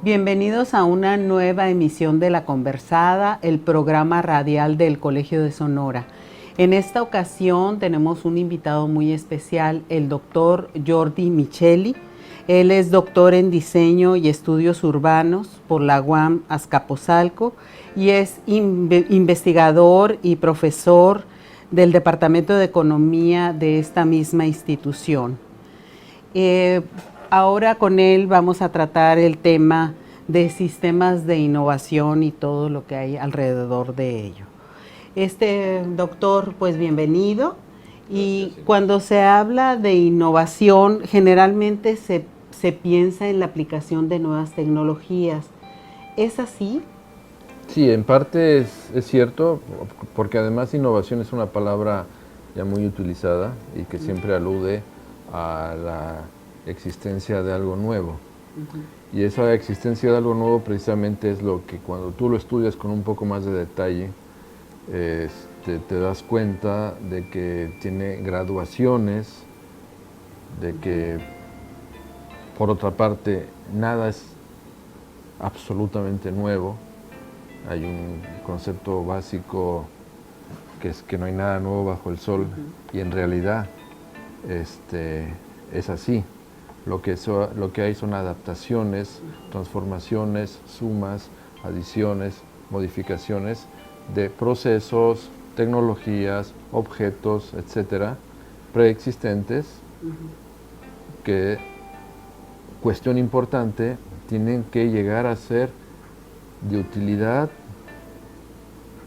Bienvenidos a una nueva emisión de La Conversada, el programa radial del Colegio de Sonora. En esta ocasión tenemos un invitado muy especial, el doctor Jordi Micheli. Él es doctor en Diseño y Estudios Urbanos por la UAM Azcapotzalco y es investigador y profesor del Departamento de Economía de esta misma institución. Ahora con él vamos a tratar el tema de sistemas de innovación y todo lo que hay alrededor de ello. Doctor, pues bienvenido. Y cuando se habla de innovación, generalmente se piensa en la aplicación de nuevas tecnologías. ¿Es así? Sí, en parte es cierto, porque además innovación es una palabra ya muy utilizada y que siempre alude a la existencia de algo nuevo. Y esa existencia de algo nuevo precisamente es lo que cuando tú lo estudias con un poco más de detalle, te das cuenta de que tiene graduaciones, de que por otra parte nada es absolutamente nuevo. Hay un concepto básico que es que no hay nada nuevo bajo el sol y en realidad es así. Lo que hay son adaptaciones, transformaciones, sumas, adiciones, modificaciones de procesos, tecnologías, objetos, etcétera, preexistentes que, cuestión importante, tienen que llegar a ser de utilidad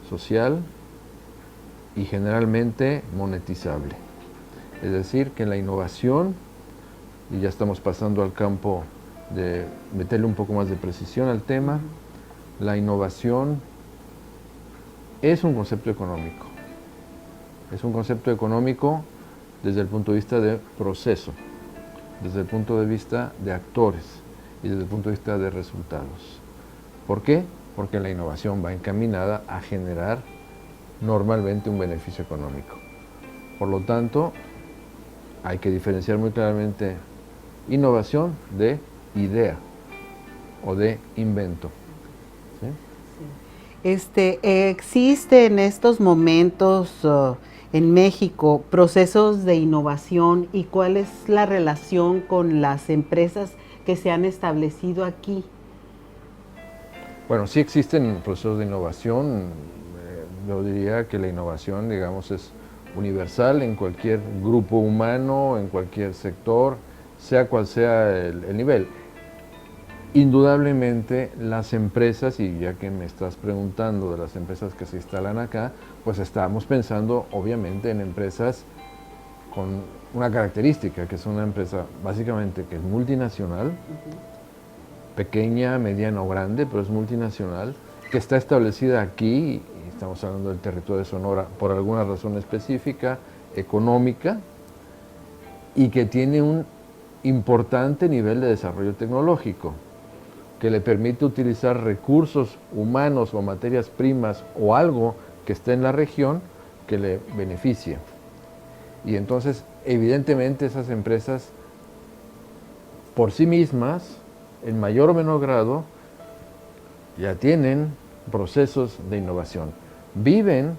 social y generalmente monetizable. Es decir, que la innovación, y ya estamos pasando al campo de meterle un poco más de precisión al tema, la innovación es un concepto económico. Es un concepto económico desde el punto de vista de proceso, desde el punto de vista de actores y desde el punto de vista de resultados. ¿Por qué? Porque la innovación va encaminada a generar normalmente un beneficio económico. Por lo tanto, hay que diferenciar muy claramente innovación de idea o de invento. ¿Sí? ¿Existe en estos momentos en México procesos de innovación y cuál es la relación con las empresas que se han establecido aquí? Bueno, sí existen procesos de innovación. Yo diría que la innovación, digamos, es universal en cualquier grupo humano, en cualquier sector, sea cual sea el nivel. Indudablemente las empresas, y ya que me estás preguntando de las empresas que se instalan acá, pues estamos pensando obviamente en empresas con una característica, que es una empresa básicamente que es multinacional, pequeña, mediana o grande, pero es multinacional, que está establecida aquí, y estamos hablando del territorio de Sonora, por alguna razón específica, económica, y que tiene un importante nivel de desarrollo tecnológico, que le permite utilizar recursos humanos o materias primas o algo que esté en la región que le beneficie. Y entonces, evidentemente, esas empresas, por sí mismas, en mayor o menor grado, ya tienen procesos de innovación. Viven,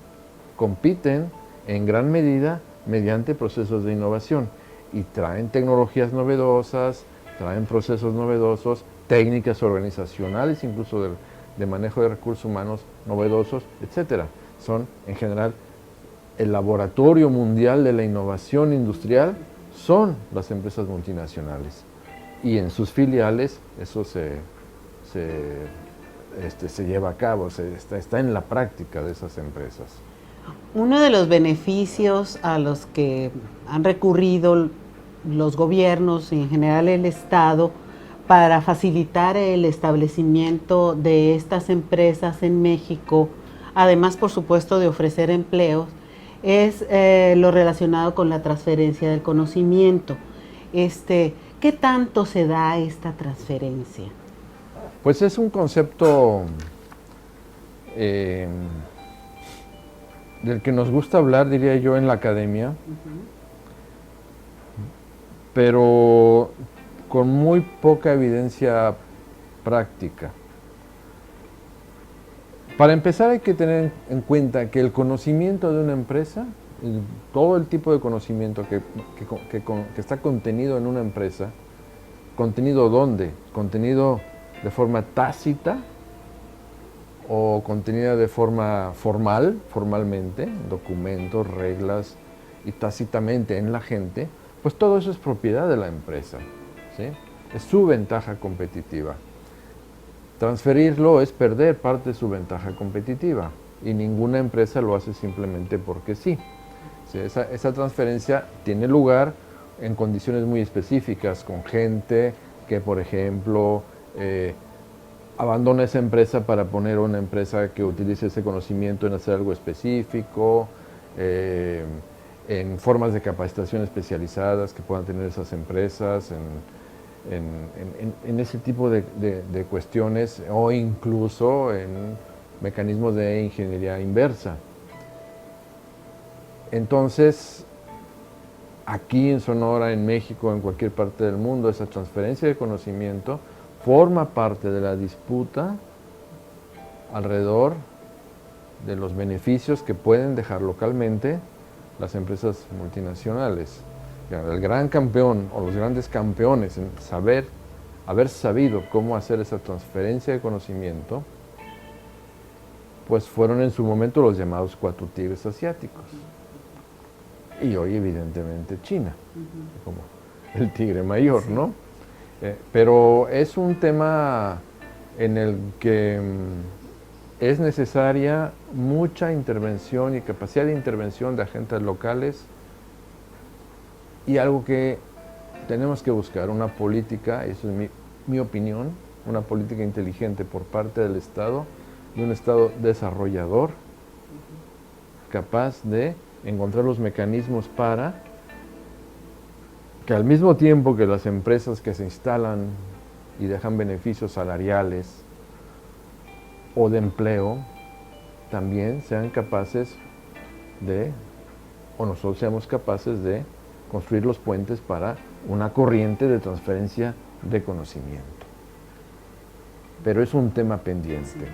compiten en gran medida mediante procesos de innovación y traen tecnologías novedosas, traen procesos novedosos, técnicas organizacionales, incluso de manejo de recursos humanos novedosos, etc. Son, en general, el laboratorio mundial de la innovación industrial son las empresas multinacionales. Y en sus filiales eso se lleva a cabo, está en la práctica de esas empresas. Uno de los beneficios a los que han recurrido los gobiernos y en general el Estado para facilitar el establecimiento de estas empresas en México, además por supuesto de ofrecer empleos, es lo relacionado con la transferencia del conocimiento. ¿Qué tanto se da esta transferencia? Pues es un concepto del que nos gusta hablar, diría yo, en la academia, pero con muy poca evidencia práctica. Para empezar hay que tener en cuenta que el conocimiento de una empresa, todo el tipo de conocimiento que está contenido en una empresa, ¿contenido dónde? ¿Contenido de forma tácita o contenida de forma formal, formalmente, documentos, reglas y tácitamente en la gente? Pues todo eso es propiedad de la empresa, ¿sí? Es su ventaja competitiva. Transferirlo es perder parte de su ventaja competitiva y ninguna empresa lo hace simplemente porque sí. ¿Sí? Esa transferencia tiene lugar en condiciones muy específicas, con gente que, por ejemplo, abandona esa empresa para poner una empresa que utilice ese conocimiento en hacer algo específico, en formas de capacitación especializadas que puedan tener esas empresas, en ese tipo de cuestiones, o incluso en mecanismos de ingeniería inversa. Entonces, aquí en Sonora, en México, en cualquier parte del mundo, esa transferencia de conocimiento forma parte de la disputa alrededor de los beneficios que pueden dejar localmente las empresas multinacionales. El gran campeón o los grandes campeones en haber sabido cómo hacer esa transferencia de conocimiento, pues fueron en su momento los llamados 4 tigres asiáticos. Y hoy evidentemente China, como el tigre mayor, sí, ¿no? Pero es un tema en el que es necesaria mucha intervención y capacidad de intervención de agentes locales, y algo que tenemos que buscar, una política, eso es mi opinión, una política inteligente por parte del Estado, de un Estado desarrollador, capaz de encontrar los mecanismos para que al mismo tiempo que las empresas que se instalan y dejan beneficios salariales o de empleo, también sean capaces de, o nosotros seamos capaces de construir los puentes para una corriente de transferencia de conocimiento. Pero es un tema pendiente. Sí.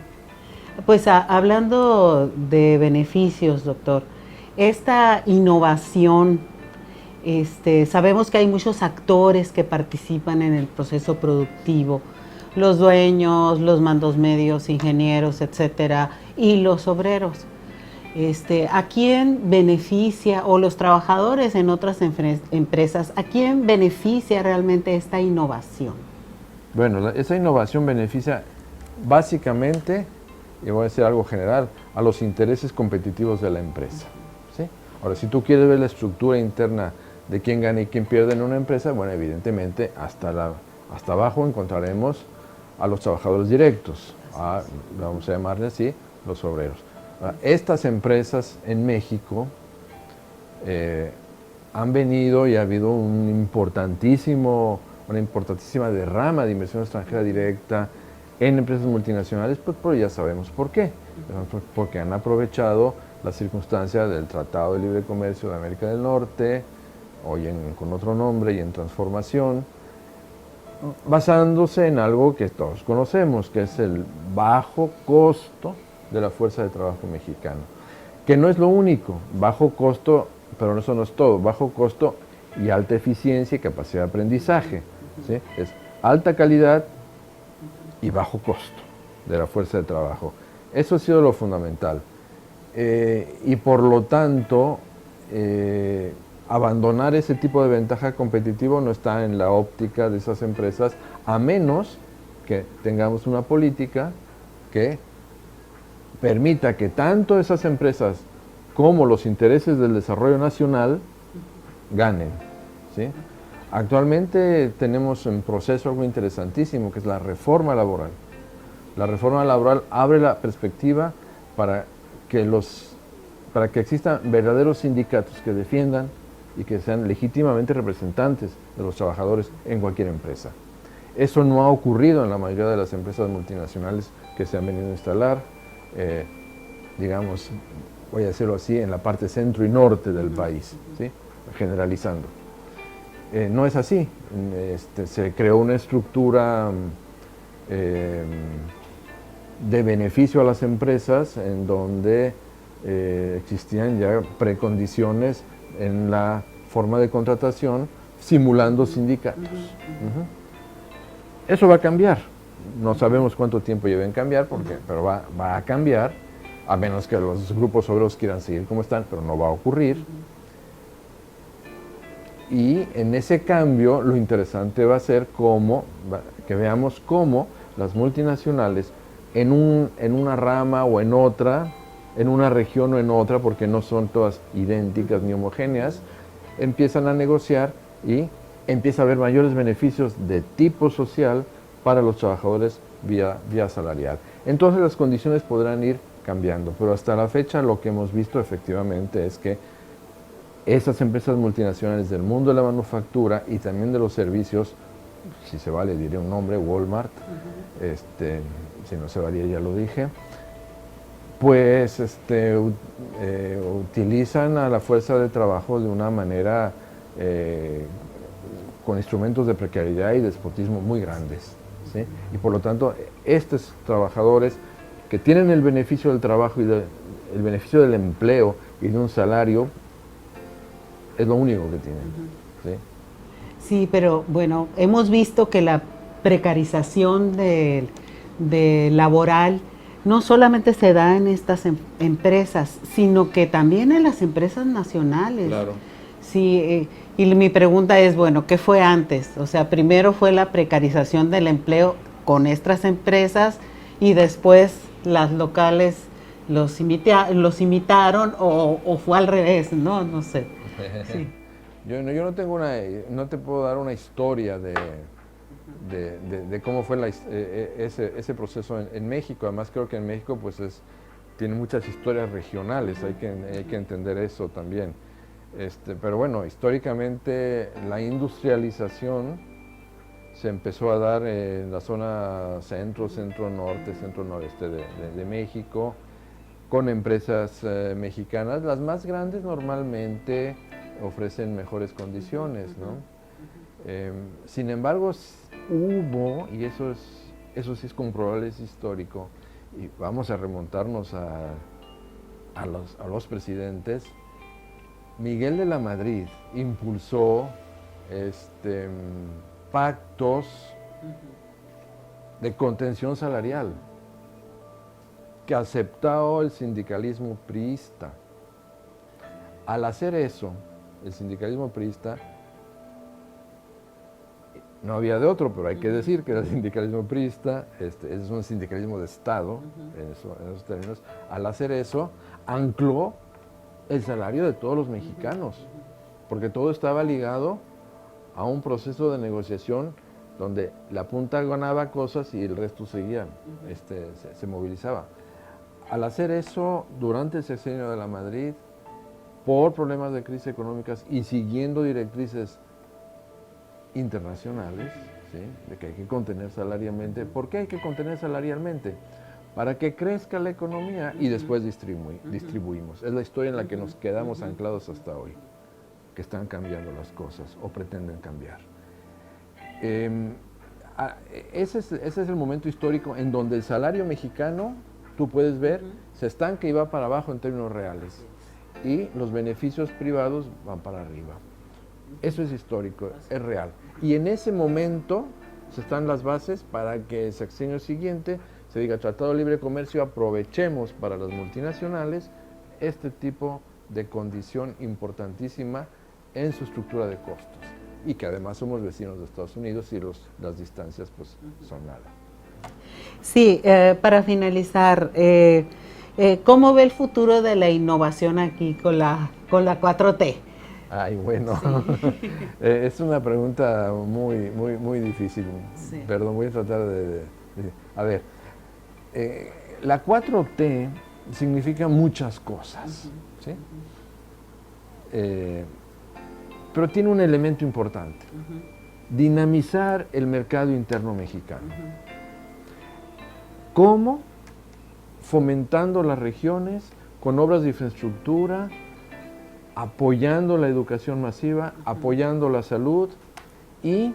Pues hablando de beneficios, doctor, esta innovación, sabemos que hay muchos actores que participan en el proceso productivo, los dueños, los mandos medios, ingenieros, etcétera, y los obreros. ¿A quién beneficia, o los trabajadores en otras empresas, a quién beneficia realmente esta innovación? Bueno, esa innovación beneficia básicamente, y voy a decir algo general, a los intereses competitivos de la empresa, ¿sí? Ahora, si tú quieres ver la estructura interna de quién gana y quién pierde en una empresa, bueno, evidentemente hasta abajo encontraremos a los trabajadores directos, vamos a llamarle así, los obreros. Estas empresas en México han venido y ha habido una importantísima derrama de inversión extranjera directa en empresas multinacionales, pues ya sabemos por qué. Porque han aprovechado la circunstancia del Tratado de Libre Comercio de América del Norte, hoy con otro nombre y en transformación, basándose en algo que todos conocemos, que es el bajo costo de la fuerza de trabajo mexicana, que no es lo único, bajo costo, pero eso no es todo, bajo costo y alta eficiencia y capacidad de aprendizaje, ¿sí? Es alta calidad y bajo costo de la fuerza de trabajo. Eso ha sido lo fundamental, y por lo tanto abandonar ese tipo de ventaja competitiva no está en la óptica de esas empresas, a menos que tengamos una política que permita que tanto esas empresas como los intereses del desarrollo nacional ganen, ¿sí? Actualmente tenemos en proceso algo interesantísimo, que es la reforma laboral. La reforma laboral abre la perspectiva para que existan verdaderos sindicatos que defiendan y que sean legítimamente representantes de los trabajadores en cualquier empresa. Eso no ha ocurrido en la mayoría de las empresas multinacionales que se han venido a instalar, digamos, voy a decirlo así, en la parte centro y norte del país, ¿sí? Generalizando. No es así. Se creó una estructura de beneficio a las empresas, en donde existían ya precondiciones en la forma de contratación, simulando sindicatos. Eso va a cambiar. No sabemos cuánto tiempo lleve en cambiar, pero va a cambiar, a menos que los grupos obreros quieran seguir como están, pero no va a ocurrir. Y en ese cambio lo interesante va a ser que veamos cómo las multinacionales en una rama o en otra, en una región o en otra, porque no son todas idénticas ni homogéneas, empiezan a negociar y empieza a haber mayores beneficios de tipo social para los trabajadores vía salarial. Entonces las condiciones podrán ir cambiando, pero hasta la fecha lo que hemos visto efectivamente es que esas empresas multinacionales del mundo de la manufactura y también de los servicios, si se vale diré un nombre, Walmart, si no se valía ya lo dije, pues utilizan a la fuerza de trabajo de una manera con instrumentos de precariedad y despotismo muy grandes, ¿sí? Y por lo tanto, estos trabajadores que tienen el beneficio del trabajo y el beneficio del empleo y de un salario, es lo único que tienen, ¿sí? Sí, pero bueno, hemos visto que la precarización de laboral no solamente se da en estas empresas, sino que también en las empresas nacionales. Claro. Sí, y mi pregunta es, bueno, ¿qué fue antes? O sea, primero fue la precarización del empleo con estas empresas y después las locales los imitaron o fue al revés, ¿no? No sé. Sí. Yo no tengo no te puedo dar una historia de cómo fue ese proceso en México. Además creo que en México pues tiene muchas historias regionales, hay que entender eso también. Pero bueno, históricamente la industrialización se empezó a dar en la zona centro, centro-norte, centro-noreste de México, con empresas mexicanas. Las más grandes normalmente ofrecen mejores condiciones, ¿no? Sin embargo, hubo, y eso sí es comprobable, es histórico, y vamos a remontarnos a los presidentes. Miguel de la Madrid impulsó pactos de contención salarial que aceptó el sindicalismo priista. Al hacer eso, el sindicalismo priista, no había de otro, pero hay que decir que era el sindicalismo priista, es un sindicalismo de Estado, en esos términos. Al hacer eso, ancló el salario de todos los mexicanos, porque todo estaba ligado a un proceso de negociación donde la punta ganaba cosas y el resto seguía, se movilizaba. Al hacer eso, durante el sexenio de la Madrid, por problemas de crisis económicas y siguiendo directrices internacionales, ¿sí?, de que hay que contener salarialmente. ¿Por qué hay que contener salarialmente? Para que crezca la economía y después distribuimos. Es la historia en la que nos quedamos anclados hasta hoy, que están cambiando las cosas o pretenden cambiar. Ese es el momento histórico en donde el salario mexicano, tú puedes ver, se estanca y va para abajo en términos reales, y los beneficios privados van para arriba. Eso es histórico, es real. Y en ese momento se están las bases para que el sexenio siguiente se diga: Tratado de Libre Comercio, aprovechemos para las multinacionales este tipo de condición importantísima en su estructura de costos. Y que además somos vecinos de Estados Unidos y las distancias pues son nada. Sí, para finalizar, ¿cómo ve el futuro de la innovación aquí con la 4T? Ay, bueno, sí. Es una pregunta muy difícil. Sí. Perdón, voy a tratar a ver, la 4T significa muchas cosas, ¿sí? Pero tiene un elemento importante: dinamizar el mercado interno mexicano. ¿Cómo? Fomentando las regiones con obras de infraestructura, apoyando la educación masiva, apoyando la salud y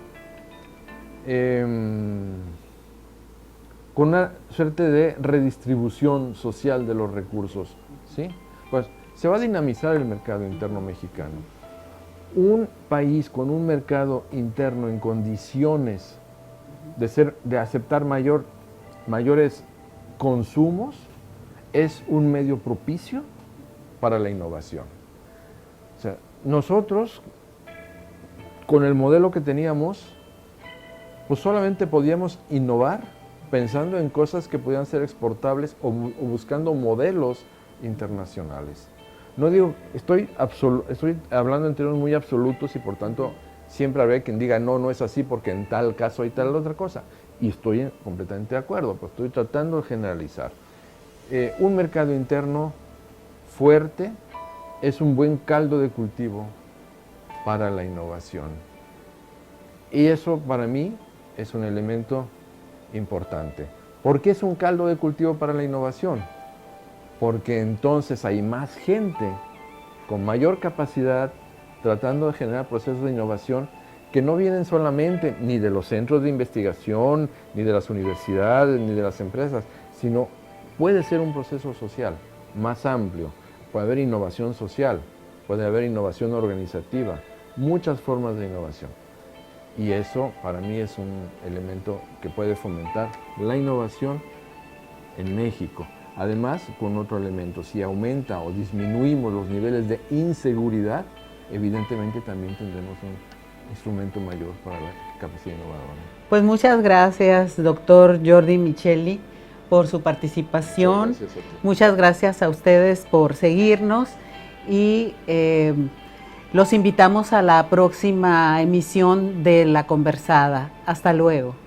con una suerte de redistribución social de los recursos, ¿sí? Pues se va a dinamizar el mercado interno mexicano. Un país con un mercado interno en condiciones de aceptar mayores consumos es un medio propicio para la innovación. O sea, nosotros, con el modelo que teníamos, pues solamente podíamos innovar pensando en cosas que podían ser exportables o buscando modelos internacionales. No digo, estoy hablando en términos muy absolutos y por tanto siempre habrá quien diga no, no es así porque en tal caso hay tal otra cosa. Y estoy completamente de acuerdo, pues estoy tratando de generalizar. Un mercado interno fuerte es un buen caldo de cultivo para la innovación. Y eso para mí es un elemento importante. ¿Por qué es un caldo de cultivo para la innovación? Porque entonces hay más gente con mayor capacidad tratando de generar procesos de innovación que no vienen solamente ni de los centros de investigación, ni de las universidades, ni de las empresas, sino puede ser un proceso social más amplio. Puede haber innovación social, puede haber innovación organizativa, muchas formas de innovación. Y eso para mí es un elemento que puede fomentar la innovación en México. Además, con otro elemento, si aumenta o disminuimos los niveles de inseguridad, evidentemente también tendremos un instrumento mayor para la capacidad innovadora. Pues muchas gracias, doctor Jordi Micheli, por su participación. Muchas gracias a ti. Muchas gracias a ustedes por seguirnos y los invitamos a la próxima emisión de La Conversada. Hasta luego.